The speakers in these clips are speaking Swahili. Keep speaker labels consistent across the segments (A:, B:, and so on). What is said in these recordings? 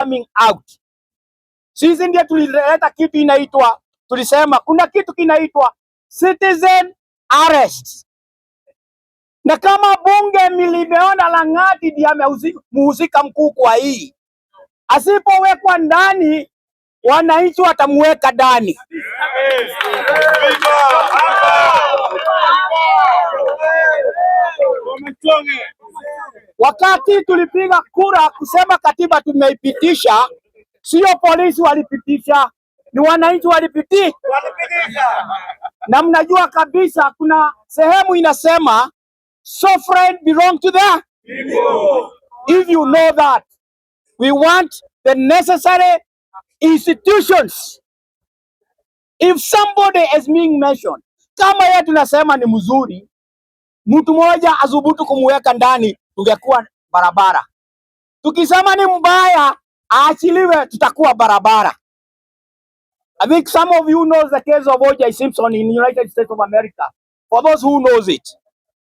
A: coming out. Sisi ndio tulileta kitu inaitwa, tulisema kuna kitu kinaitwa citizen arrest. Na kama bunge limeona Lagat ndiye amehusika mkuu kwa hii, asipowekwa ndani wananchi watamuweka ndani. Wakati tulipiga kura kusema katiba tumeipitisha, sio polisi walipitisha, ni wananchi walipitisha. Na mnajua kabisa kuna sehemu inasema sovereign belong to the people. If you know that, we want the necessary institutions. If somebody is being mentioned, kama yeye tunasema ni mzuri, mtu mmoja azubutu kumweka ndani, tungekuwa barabara. Tukisema ni mbaya, aachiliwe, tutakuwa barabara. I think some of you know the case of O.J. Simpson in the United States of America. For those who knows it.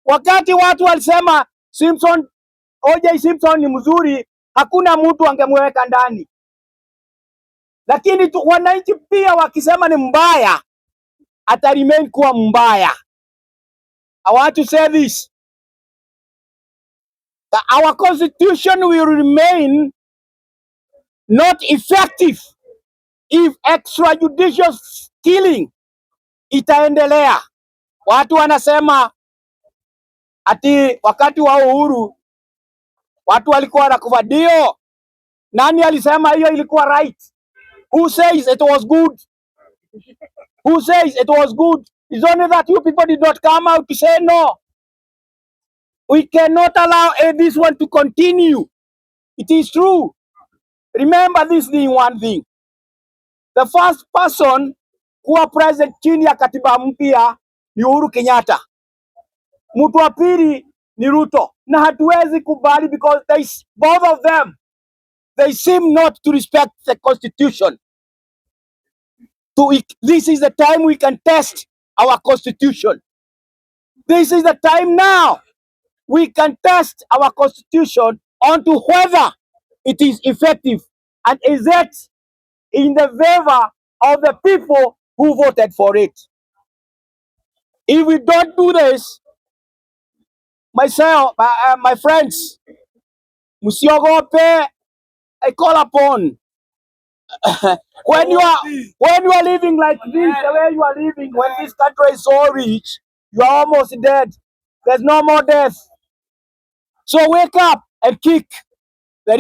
A: Wakati watu walisema O.J. Simpson ni mzuri, hakuna mtu angemweka ndani. Lakini wananchi pia wakisema ni mbaya, ata remain kuwa mbaya. I want to say this. That our constitution will remain not effective if extrajudicial killing itaendelea. Watu wanasema ati wakati wa uhuru watu walikuwa wanakufa. Ndio, nani alisema hiyo ilikuwa right? Who says it was good? Who says it was good? It's only that you people did not come out to say no. We cannot allow this one to continue. It is true. Remember this thing, one thing. The first person kuwa president chini ya katiba mpya ni Uhuru Kenyatta. Mtu wa pili ni Ruto. Na hatuwezi kubali because both of them, they seem not to respect the constitution. This is the time we can test our constitution. This is the time now we can test our constitution onto whether it is effective and is it in the favor of the people who voted for it. If we don't do this, my friends, musiogope, I call upon when you are living like this, the way you are living, when this country is so rich, you are almost dead. There's no more death. So wake up and kick the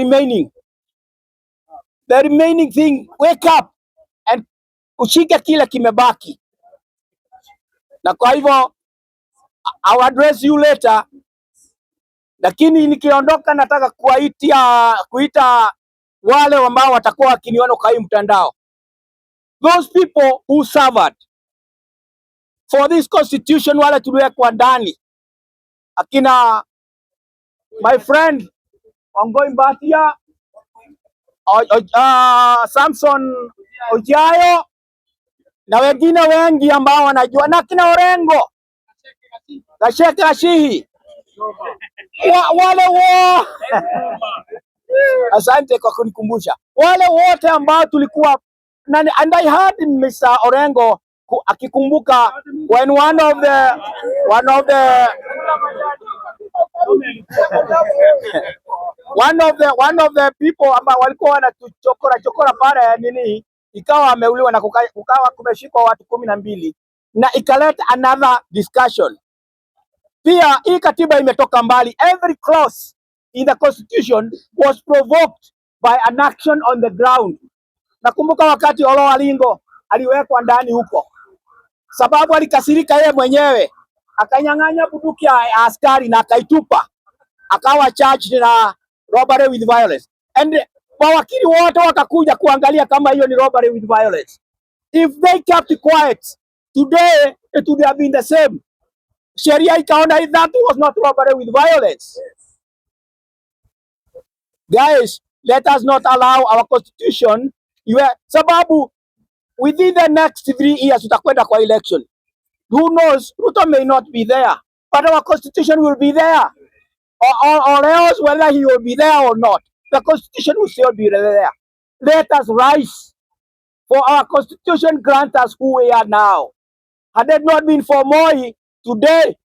A: remaining thing. Wake up and ushike kile kimebaki. Na kwa hivyo I'll address you later. Lakini nikiondoka nataka kuita wale ambao watakuwa wakiniona kwa hii mtandao. Those people who suffered for this constitution, wale tuliwekwa ndani. Akina my friend ongoing Batia, Samson Ojayo na wengine wengi ambao wanajua, na akina Orengo na Sheikh Ashihi wale asante kwa kunikumbusha wale wote ambao tulikuwa and I heard Mr. Orengo akikumbuka when one of the people ambao walikuwa wanatuchokora pale nini, ikawa ameuliwa na kukawa kumeshikwa watu 12 na ikaleta another discussion. Pia hii katiba imetoka mbali. Every clause in the constitution was provoked by an action on the ground. Nakumbuka wakati Ojwang aliwekwa ndani huko, sababu alikasirika yeye mwenyewe, akanyang'anya bunduki ya askari na akaitupa, akawa charged na robbery with violence. And mawakili wote wakakuja kuangalia kama hiyo ni robbery with violence. If they kept quiet, today it would have been the same. Sheria ikaona that was not robbery with violence. Guys, let us not allow our constitution, sababu within the next 3 years tutakwenda kwa election. Who knows, Ruto may not be there, but our constitution will be there. Or else whether he will be there or not, the constitution will still be there. let us rise, for our constitution grants us who we are now. Had it not been for Moi, today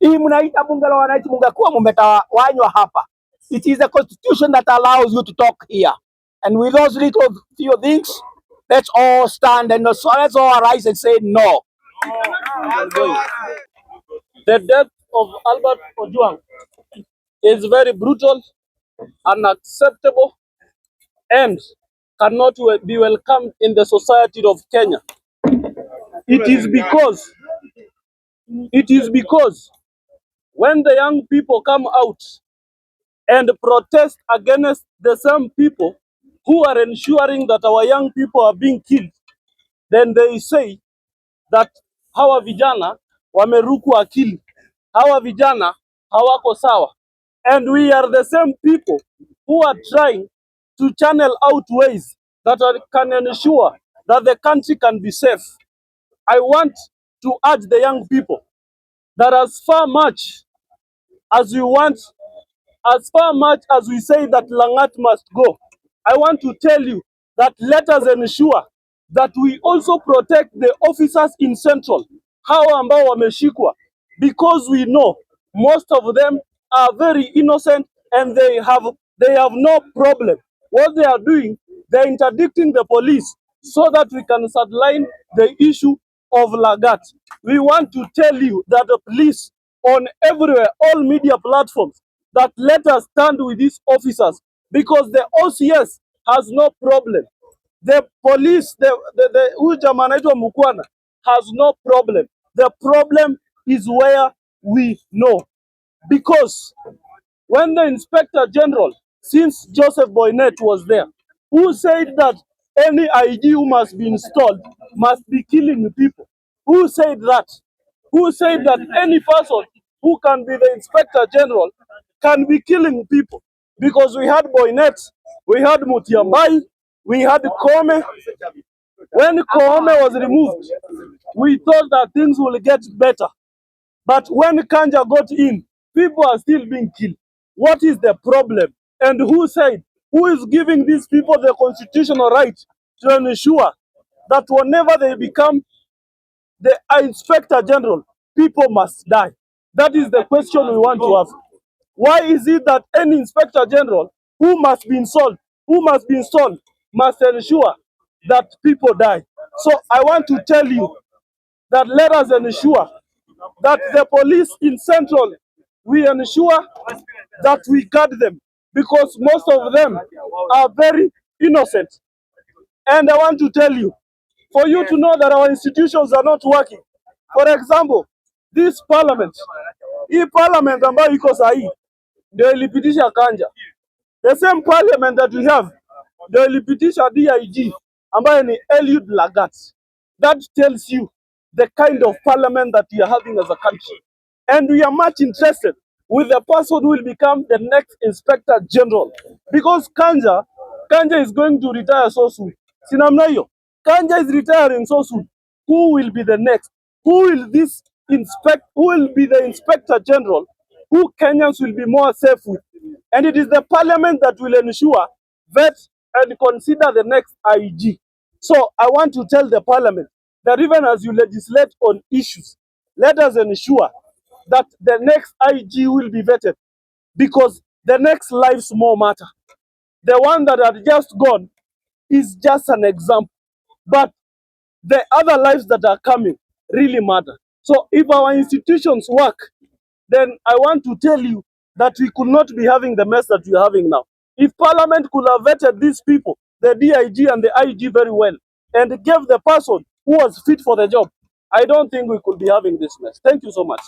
A: hii mnaita bunge la wananchi mungekuwa mmetawanywa hapa. It is the constitution that allows you to talk here. And with those little few things, let's all stand and let's all arise and say no.
B: The death of Albert Ojwang is very brutal, unacceptable, and cannot be welcomed in the society of Kenya. It is because when the young people come out and protest against the same people who are ensuring that our young people are being killed, then they say that hawa vijana wameruku akili, hawa vijana hawako sawa. And we are the same people who are trying to channel out ways that can ensure that the country can be safe. I want to urge the young people that as much as we say that Lagat must go, I want to tell you that let us ensure that we also protect the officers in Central, hawa ambao wameshikwa, because we know most of them are very innocent and they have no problem. What they are doing, they're interdicting the police so that we can sideline the issue of Lagat. We want to tell you that the police on everywhere, all media platforms, that let us stand with these officers, because the OCS has no problem. The police, huyu jamaa anaitwa Mukwana, has no problem. The problem is where we know. Because when the Inspector General, since Joseph Boynet was there, who said that any IG who must be installed must be killing people? Who said that? Who said that any person who can be the Inspector General can be killing people? Because we had Boynet, we had Mutiambai, we had Kome. When Kome was removed, we thought that things will get better. But when Kanja got in, people are still being killed. What is the problem? And who is giving these people the constitutional right to ensure that whenever they become the Inspector General, people must die? That is the question we want to ask. Why is it that any Inspector General who must be installed must ensure that people die? So I want to tell you that let us ensure that the police in Central, we ensure that we guard them, because most of them are very innocent. And I want to tell you, for you to know that our institutions are not working. For example, this parliament, hii parliament ambayo iko sahi ndio ilipitisha Kanja. The same parliament that we have ndio ilipitisha DIG ambayo ni Eliud Lagat. That tells you the kind of parliament that we are having as a country. And we are much interested with the person who will become the next Inspector General. Because Kanja is going to retire so soon. Sinamna hiyo. Kanja is retiring so soon. Who will be the next? Who will be the Inspector General who Kenyans will be more safe with? And it is the parliament that will ensure, vet, and consider the next IG. So I want to tell the parliament that even as you legislate on issues, let us ensure that the next IG will be vetted, because the next lives more matter. The one that had just gone is just an example, but the other lives that are coming really matter. So if our institutions work, then I want to tell you that we could not be having the mess that we are having now. If Parliament could have vetted these people, the DIG and the IG, very well, and gave the person who was fit for the job, I don't think we could be having this mess. Thank you so much.